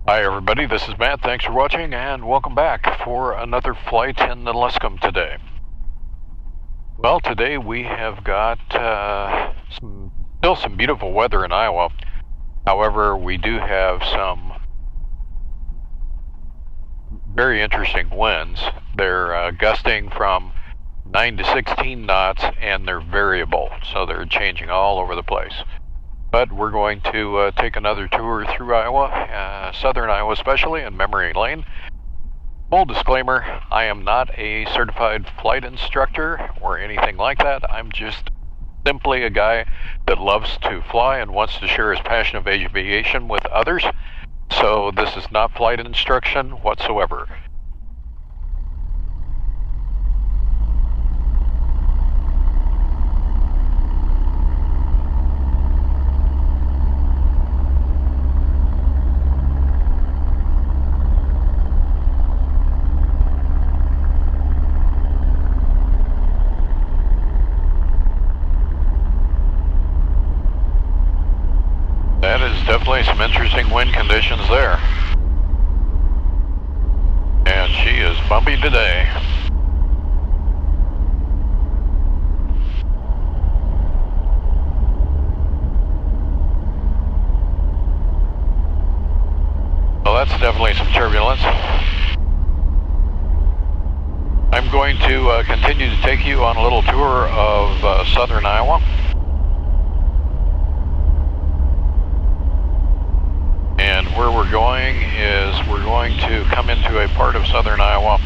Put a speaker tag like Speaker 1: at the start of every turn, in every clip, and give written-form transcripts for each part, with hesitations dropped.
Speaker 1: Hi everybody, this is Matt. Thanks for watching and welcome back for another flight in the Luscombe today. Well, today we have got still some beautiful weather in Iowa. However, we do have some very interesting winds. They're gusting from 9 to 16 knots and they're variable, so they're changing all over the place. But we're going to take another tour through Iowa, southern Iowa especially, and Memory Lane. Full disclaimer, I am not a certified flight instructor or anything like that. I'm just simply a guy that loves to fly and wants to share his passion of aviation with others. So this is not flight instruction whatsoever. That is definitely some interesting wind conditions there. And she is bumpy today. Well, that's definitely some turbulence. I'm going to continue to take you on a little tour of southern Iowa. And where we're going is we're going to come into a part of southern Iowa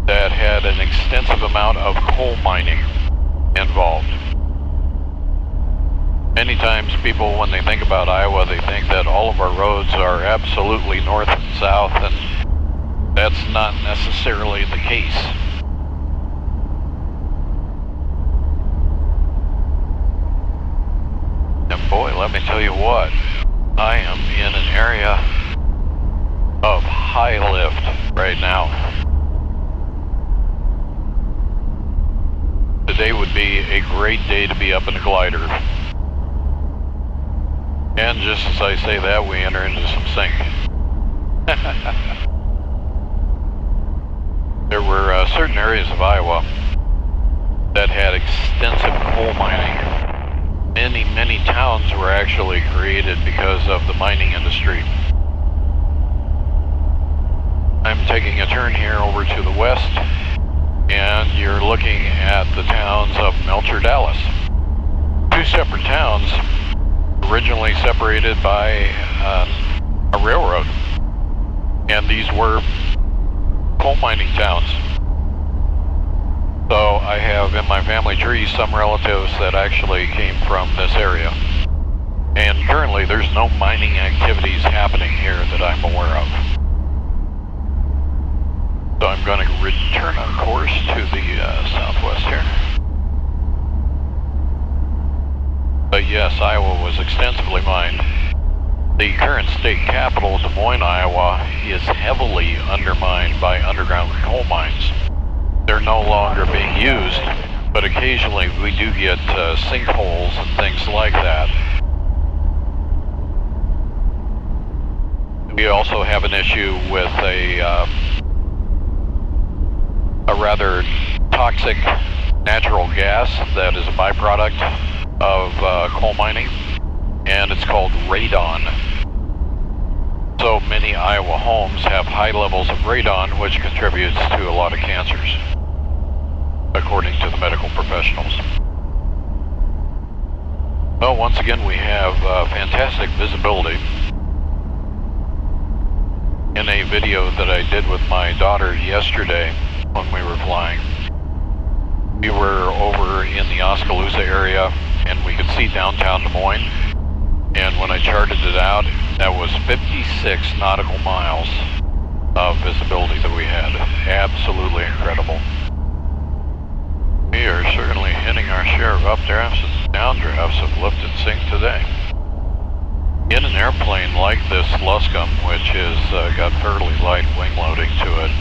Speaker 1: that had an extensive amount of coal mining involved. Many times people, when they think about Iowa, they think that all of our roads are absolutely north and south, and that's not necessarily the case. And boy, let me tell you what. I am in an area of high lift right now. Today would be a great day to be up in a glider. And just as I say that, we enter into some sink. There were certain areas of Iowa that had extensive coal mining. Many towns were actually created because of the mining industry. I'm taking a turn here over to the west, and you're looking at the towns of Melcher, Dallas. Two separate towns, originally separated by a railroad, and these were coal mining towns. So I have in my family tree some relatives that actually came from this area. And currently there's no mining activities happening here that I'm aware of. So I'm going to return on course to the southwest here. But yes, Iowa was extensively mined. The current state capital, Des Moines, Iowa, is heavily undermined by underground coal mines. They're no longer being used, but occasionally we do get sinkholes and things like that. We also have an issue with a rather toxic natural gas that is a byproduct of coal mining, and it's called radon. So many Iowa homes have high levels of radon, which contributes to a lot of cancers, according to the medical professionals. Well, once again, we have fantastic visibility. In a video that I did with my daughter yesterday when we were flying, we were over in the Oskaloosa area and we could see downtown Des Moines. And when I charted it out, that was 56 nautical miles of visibility that we had. Absolutely incredible. We are certainly hitting our share of updrafts and downdrafts of lift and sink today. In an airplane like this Luscombe, which has got fairly light wing loading to it,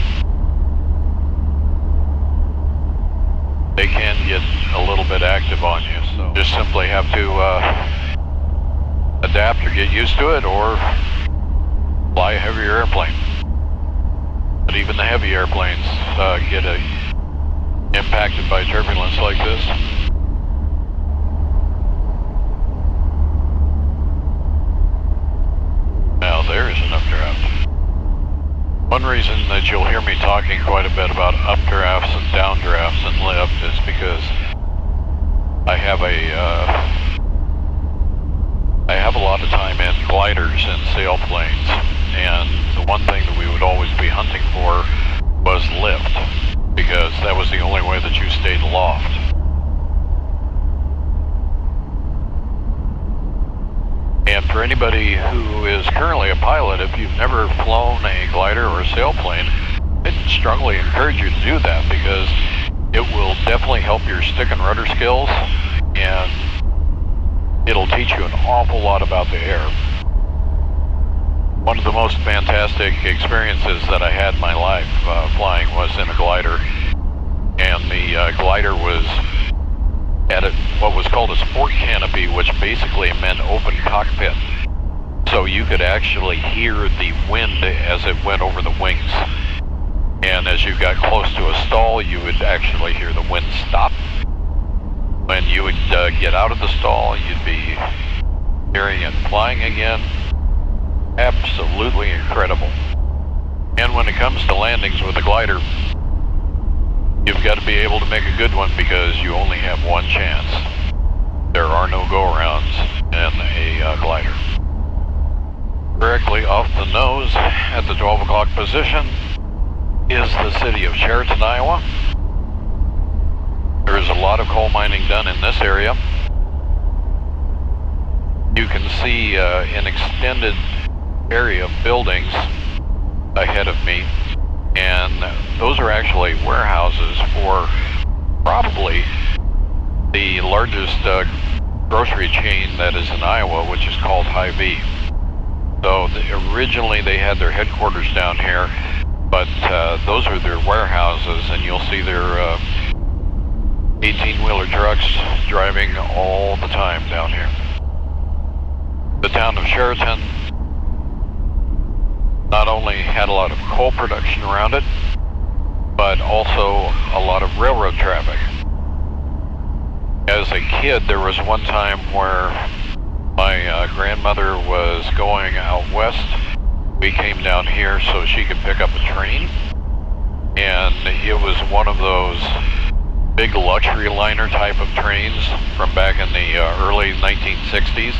Speaker 1: they can get a little bit active on you, so just simply have to adapt or get used to it, or fly of your airplane. But even the heavy airplanes get impacted by turbulence like this. Now there's an updraft. One reason that you'll hear me talking quite a bit about updrafts and downdrafts and lift is because I have a lot of time in gliders and sailplanes, and the one thing that we would always be hunting for was lift, because that was the only way that you stayed aloft. And for anybody who is currently a pilot, if you've never flown a glider or a sailplane, I'd strongly encourage you to do that, because it will definitely help your stick and rudder skills, and it'll teach you an awful lot about the air. One of the most fantastic experiences that I had in my life flying was in a glider, and the glider was at what was called a sport canopy, which basically meant open cockpit. So you could actually hear the wind as it went over the wings. And as you got close to a stall, you would actually hear the wind stop. When you would get out of the stall, you'd be hearing it flying again. Absolutely incredible. And when it comes to landings with a glider, you've got to be able to make a good one, because you only have one chance. There are no go-arounds in a glider. Directly off the nose at the 12 o'clock position is the city of Sheraton, Iowa. There is a lot of coal mining done in this area. You can see an extended area of buildings ahead of me, and those are actually warehouses for probably the largest grocery chain that is in Iowa, which is called Hy-Vee. So originally they had their headquarters down here, but those are their warehouses, and you'll see their 18-wheeler trucks driving all the time down here. The town of Sheraton not only had a lot of coal production around it, but also a lot of railroad traffic. As a kid, there was one time where my grandmother was going out west. We came down here so she could pick up a train, and it was one of those big luxury liner type of trains from back in the early 1960s.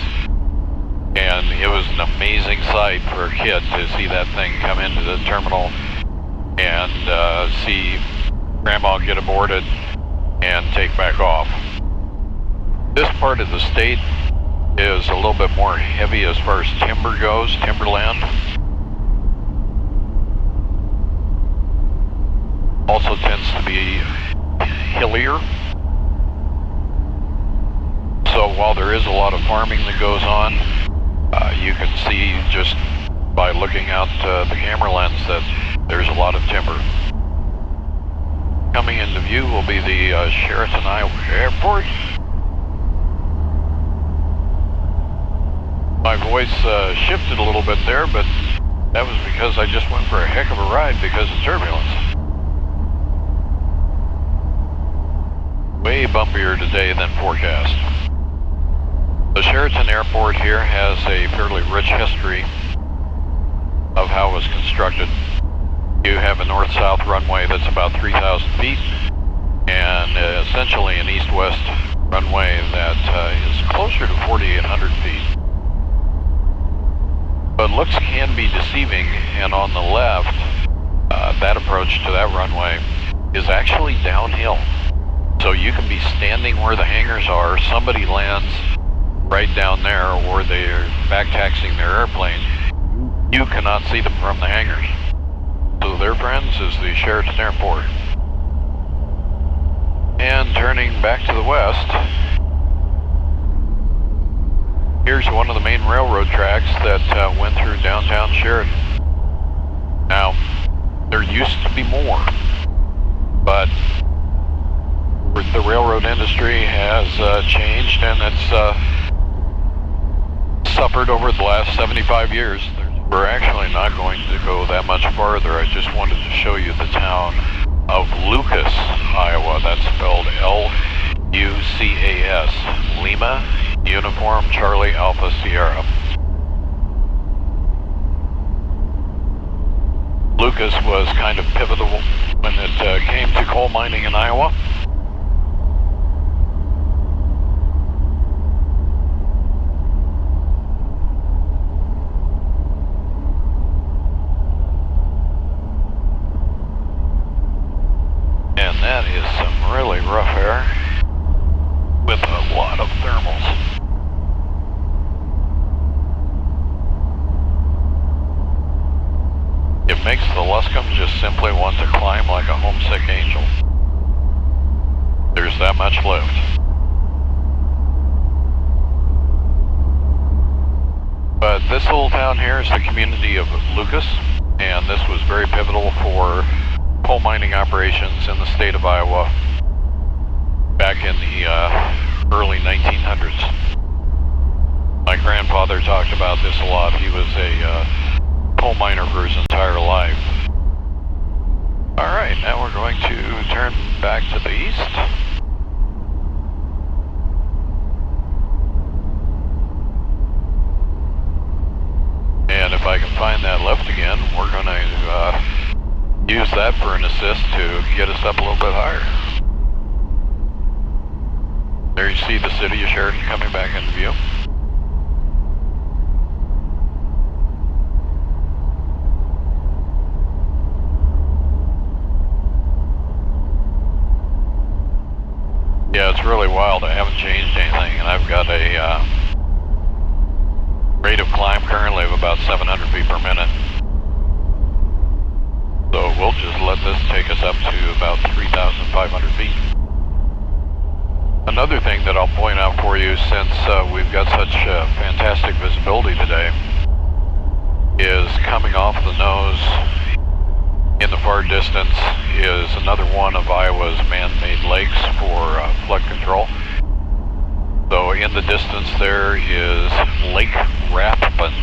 Speaker 1: And it was an amazing sight for a kid to see that thing come into the terminal and see Grandma get aboarded and take back off. This part of the state is a little bit more heavy as far as timber goes, timberland. Also tends to be hillier. So while there is a lot of farming that goes on, you can see just by looking out the camera lens that there's a lot of timber. Coming into view will be the Sheraton, Iowa Airport. My voice shifted a little bit there, but that was because I just went for a heck of a ride because of turbulence. Way bumpier today than forecast. The Sheraton Airport here has a fairly rich history of how it was constructed. You have a north-south runway that's about 3,000 feet, and essentially an east-west runway that is closer to 4,800 feet. But looks can be deceiving, and on the left, that approach to that runway is actually downhill. So you can be standing where the hangars are, somebody lands right down there, or they're back taxiing their airplane. You cannot see them from the hangars. So their friends is the Sheraton Airport. And turning back to the west, here's one of the main railroad tracks that went through downtown Sheraton. Now, there used to be more, but the railroad industry has changed, and it's suffered over the last 75 years. There's We're actually not going to go that much farther. I just wanted to show you the town of Lucas, Iowa. That's spelled L-U-C-A-S. Lima, Uniform, Charlie, Alpha, Sierra. Lucas was kind of pivotal when it came to coal mining in Iowa. And that is some really rough air with a lot of thermals. It makes the Luscombe just simply want to climb like a homesick angel. There's that much lift. But this little town here is the community of Lucas, and this was very pivotal for coal mining operations in the state of Iowa back in the early 1900s. My grandfather talked about this a lot. He was a coal miner for his entire life. Alright, now we're going to turn back to the east. And if I can find that left again, we're going to use that for an assist to get us up a little bit higher. There you see the city of Sheridan coming back into view. Yeah, it's really wild. I haven't changed anything, and I've got a rate of climb currently of about 700 feet per minute. So we'll just let this take us up to about 3,500 feet. Another thing that I'll point out for you, since we've got such fantastic visibility today, is coming off the nose in the far distance is another one of Iowa's man-made lakes for flood control. So in the distance there is Lake Rathbun.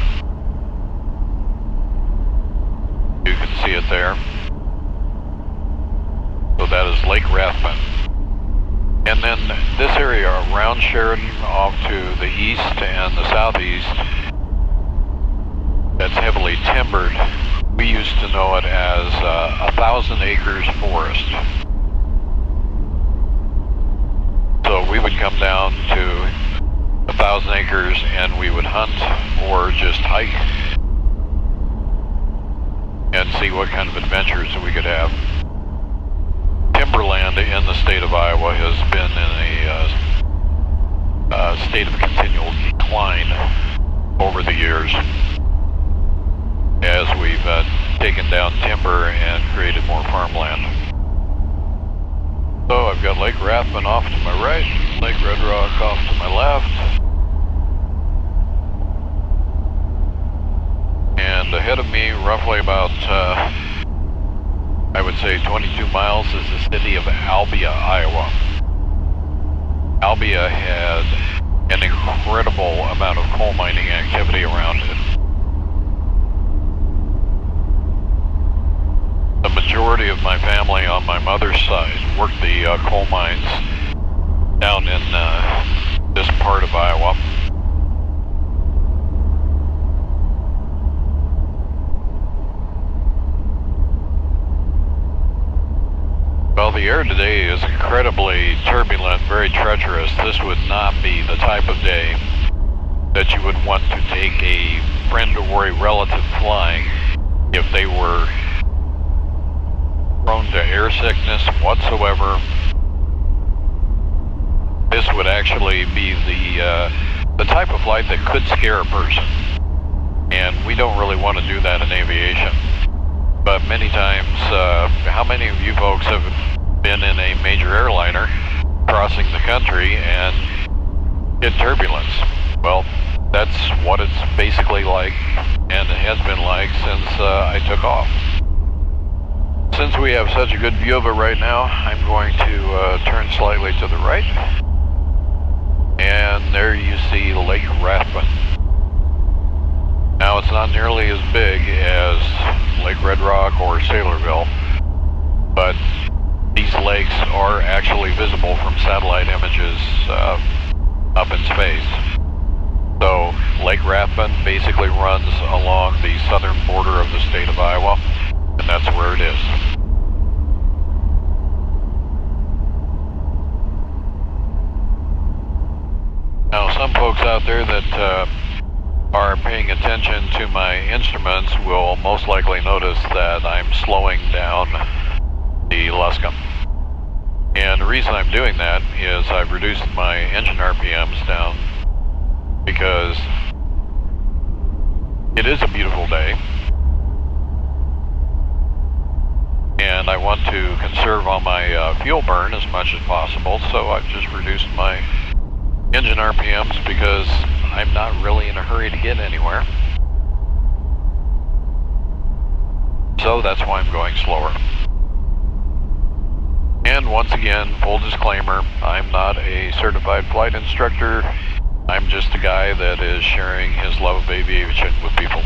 Speaker 1: You can see it there. So that is Lake Rathbun. And then this area around Sheridan off to the east and the southeast, that's heavily timbered. We used to know it as 1,000 acres forest. So we would come down to 1,000 acres and we would hunt or just hike and see what kind of adventures that we could have. Timberland in the state of Iowa has been in a state of continual decline over the years as we've taken down timber and created more farmland. So I've got Lake Rathbun off to my right, Lake Red Rock off to my left, and ahead of me, roughly about I would say 22 miles, is the city of Albia, Iowa. Albia had an incredible amount of coal mining activity around it. The majority of my family on my mother's side worked the coal mines down in this part of Iowa. Well, the air today is incredibly turbulent, very treacherous. This would not be the type of day that you would want to take a friend or a relative flying if they were prone to air sickness whatsoever. This would actually be the type of flight that could scare a person, and we don't really want to do that in aviation. But many times, how many of you folks have been in a major airliner crossing the country and hit turbulence? Well, that's what it's basically like, and it has been like since I took off. Since we have such a good view of it right now, I'm going to turn slightly to the right. And there you see Lake Rathbun. Now, it's not nearly as big as Lake Red Rock or Sailorville, but these lakes are actually visible from satellite images up in space. So Lake Rathbun basically runs along the southern border of the state of Iowa, and that's where it is. Now, some folks out there that are paying attention to my instruments will most likely notice that I'm slowing down the Luscombe. And the reason I'm doing that is I've reduced my engine RPMs down because it is a beautiful day and I want to conserve on my fuel burn as much as possible, so I've just reduced my engine RPMs because I'm not really in a hurry to get anywhere. So that's why I'm going slower. And once again, full disclaimer, I'm not a certified flight instructor. I'm just a guy that is sharing his love of aviation with people.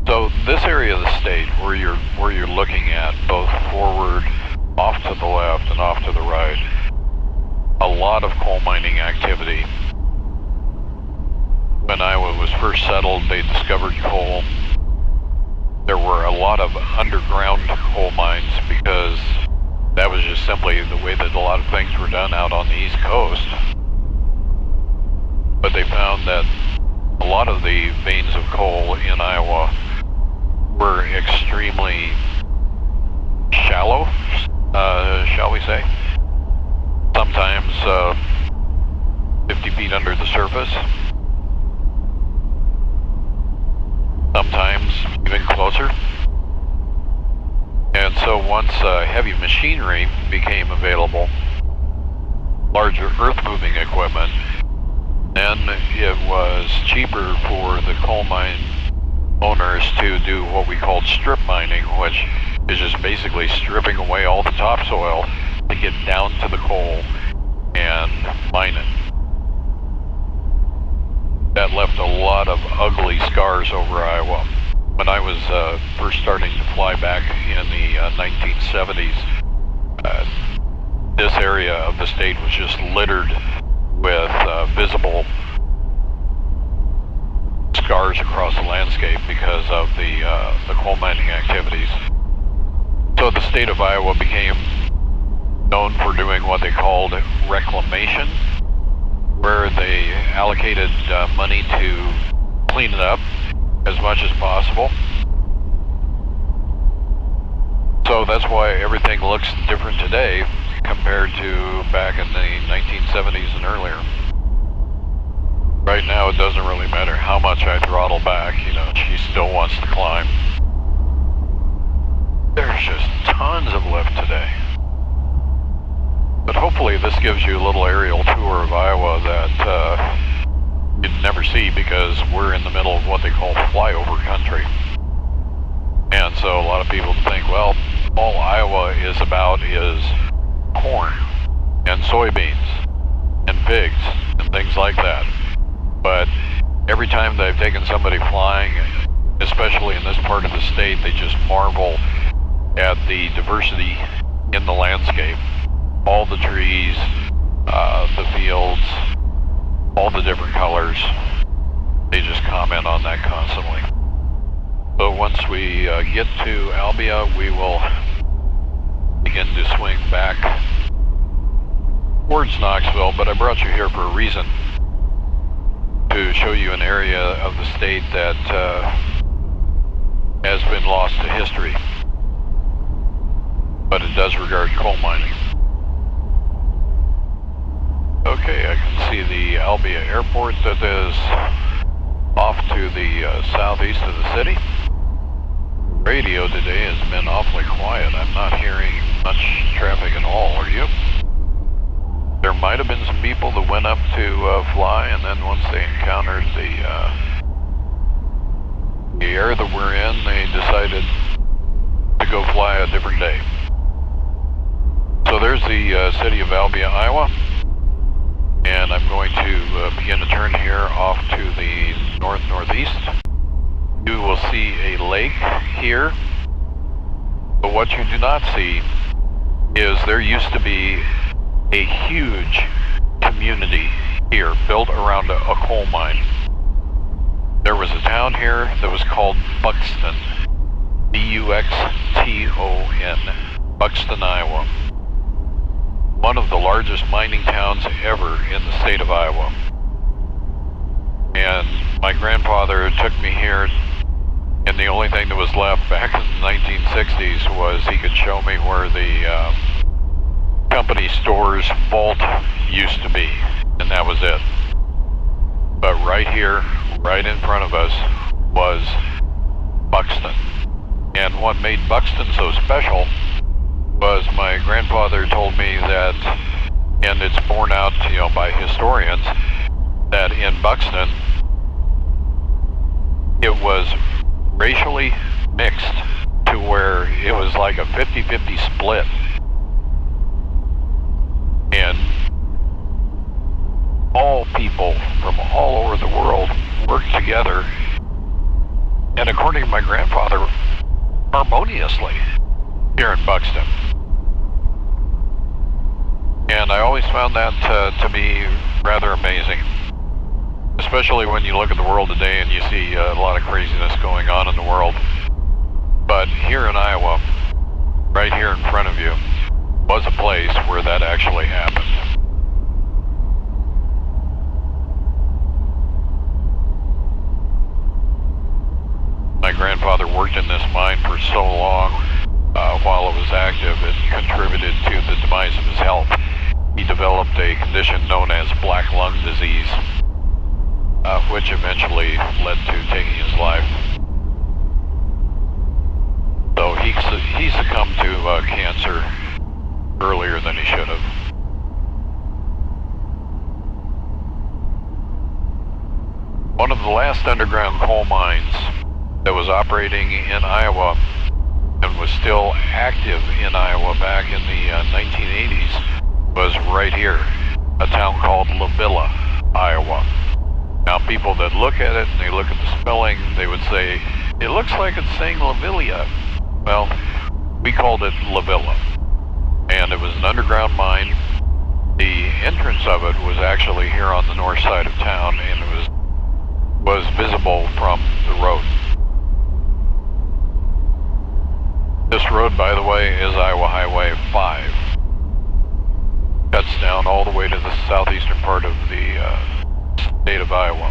Speaker 1: So this area of the state where you're looking at, both forward, off to the left, and off to the right, a lot of coal mining activity. When Iowa was first settled, they discovered coal. There were a lot of underground coal mines because that was just simply the way that a lot of things were done out on the East Coast. But they found that a lot of the veins of coal in Iowa were extremely shallow, shall we say. Sometimes 50 feet under the surface. Sometimes even closer. And so once heavy machinery became available, larger earth-moving equipment, then it was cheaper for the coal mine owners to do what we called strip mining, which is just basically stripping away all the topsoil to get down to the coal and mine it. That left a lot of ugly scars over Iowa. When I was first starting to fly back in the 1970s, this area of the state was just littered with visible scars across the landscape because of the coal mining activities. So the state of Iowa became known for doing what they called reclamation, where they allocated money to clean it up as much as possible. So that's why everything looks different today compared to back in the 1970s and earlier. Right now it doesn't really matter how much I throttle back, she still wants to climb. There's just tons of lift today. But hopefully this gives you a little aerial tour of Iowa that you'd never see because we're in the middle of what they call flyover country. And so a lot of people think, well, all Iowa is about is corn and soybeans and pigs and things like that. But every time that I've taken somebody flying, especially in this part of the state, they just marvel at the diversity in the landscape. All the trees, the fields, all the different colors. They just comment on that constantly. So once we get to Albia, we will begin to swing back towards Knoxville, but I brought you here for a reason, to show you an area of the state that has been lost to history, but it does regard coal mining. Okay, I can see the Albia airport that is off to the southeast of the city. Radio today has been awfully quiet. I'm not hearing much traffic at all, are you? There might have been some people that went up to fly, and then once they encountered the air that we're in, they decided to go fly a different day. So there's the city of Albia, Iowa. And I'm going to begin to turn here off to the north-northeast. You will see a lake here, but what you do not see is there used to be a huge community here built around a coal mine. There was a town here that was called Buxton, B-U-X-T-O-N, Buxton, Iowa. One of the largest mining towns ever in the state of Iowa. And my grandfather took me here, and the only thing that was left back in the 1960s was he could show me where the company store's vault used to be, and that was it. But right here, right in front of us, was Buxton. And what made Buxton so special was my grandfather told me that, and it's borne out, by historians, that in Buxton, it was racially mixed to where it was like a 50-50 split. And all people from all over the world worked together, and according to my grandfather, harmoniously here in Buxton. And I always found that to be rather amazing, especially when you look at the world today and you see a lot of craziness going on in the world. But here in Iowa, right here in front of you, was a place where that actually happened. My grandfather worked in this mine for so long while it was active, it contributed to the demise of his health. He developed a condition known as black lung disease, which eventually led to taking his life. So he succumbed to cancer earlier than he should have. One of the last underground coal mines that was operating in Iowa and was still active in Iowa back in the 1980s was right here, a town called Lavilla, Iowa. Now people that look at it and they look at the spelling, they would say, it looks like it's saying Lavilia. Well, we called it Lavilla. And it was an underground mine. The entrance of it was actually here on the north side of town, and it was visible from the road. This road, by the way, is Iowa Highway 5. Cuts down all the way to the southeastern part of the state of Iowa.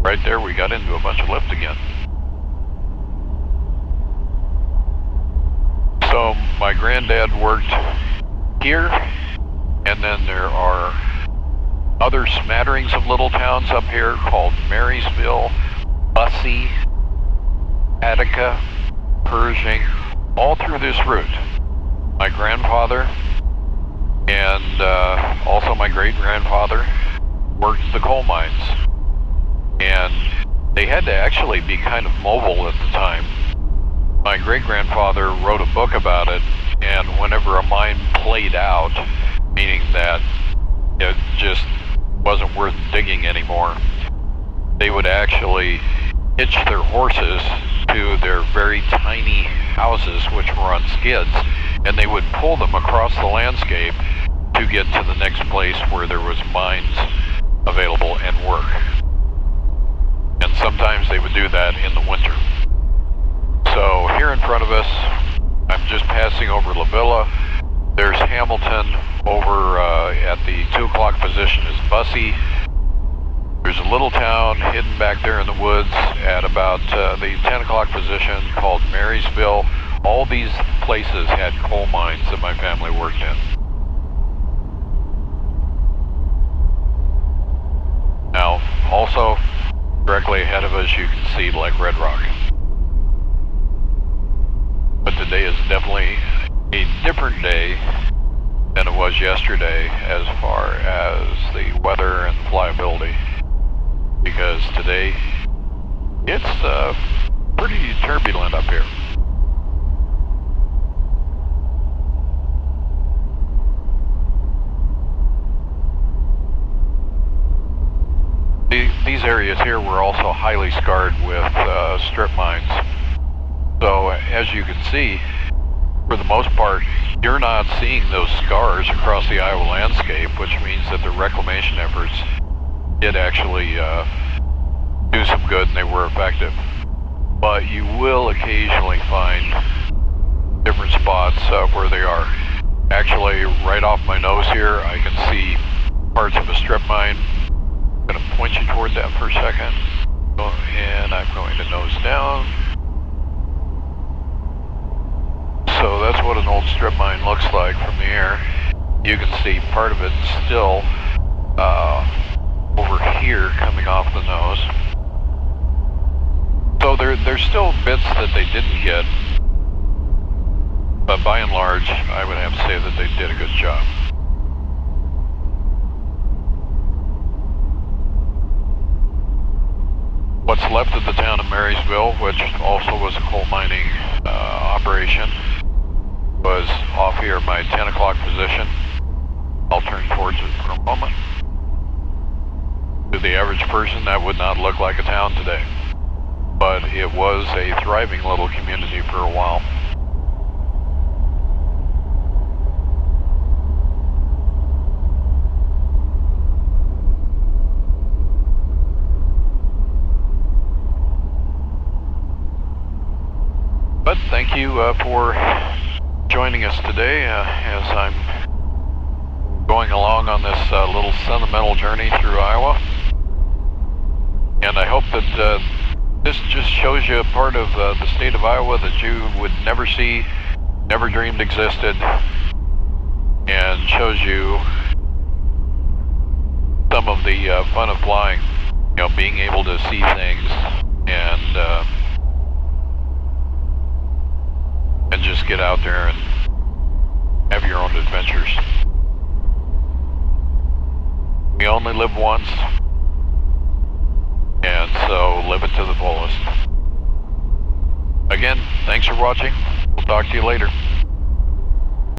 Speaker 1: Right there, we got into a bunch of lift again. So my granddad worked here, and then there are other smatterings of little towns up here called Marysville, Bussey, Attica, Pershing, all through this route. My grandfather and also my great-grandfather worked the coal mines, and they had to actually be kind of mobile at the time. My great-grandfather wrote a book about it, and whenever a mine played out, meaning that it just wasn't worth digging anymore, they would actually hitch their horses to their very tiny houses, which were on skids, and they would pull them across the landscape to get to the next place where there was mines available and work. And sometimes they would do that in the winter. So here in front of us, I'm just passing over Lavilla. There's Hamilton. Over at the 2 o'clock position is Bussey. There's a little town hidden back there in the woods at about the 10 o'clock position called Marysville. All these places had coal mines that my family worked in. Now, also, directly ahead of us, you can see Lake Red Rock. But today is definitely a different day than it was yesterday as far as the weather and flyability. Because today, it's pretty turbulent up here. these areas here were also highly scarred with strip mines. So as you can see, for the most part, you're not seeing those scars across the Iowa landscape, which means that the reclamation efforts did actually do some good and they were effective. But you will occasionally find different spots where they are. Actually, right off my nose here, I can see parts of a strip mine. I'm going to point you toward that for a second. And I'm going to nose down. So that's what an old strip mine looks like from the air. You can see part of it still over here coming off the nose. So there's still bits that they didn't get, but by and large, I would have to say that they did a good job. What's left of the town of Marysville, which also was a coal mining operation, was off here at my 10 o'clock position. I'll turn towards it for a moment. To the average person, that would not look like a town today, but it was a thriving little community for a while. But thank you for joining us today as I'm going along on this little sentimental journey through Iowa. And I hope that this just shows you a part of the state of Iowa that you would never see, never dreamed existed, and shows you some of the fun of flying. You know, being able to see things and just get out there and have your own adventures. We only live once, and so live it to the fullest. Again, thanks for watching. We'll talk to you later.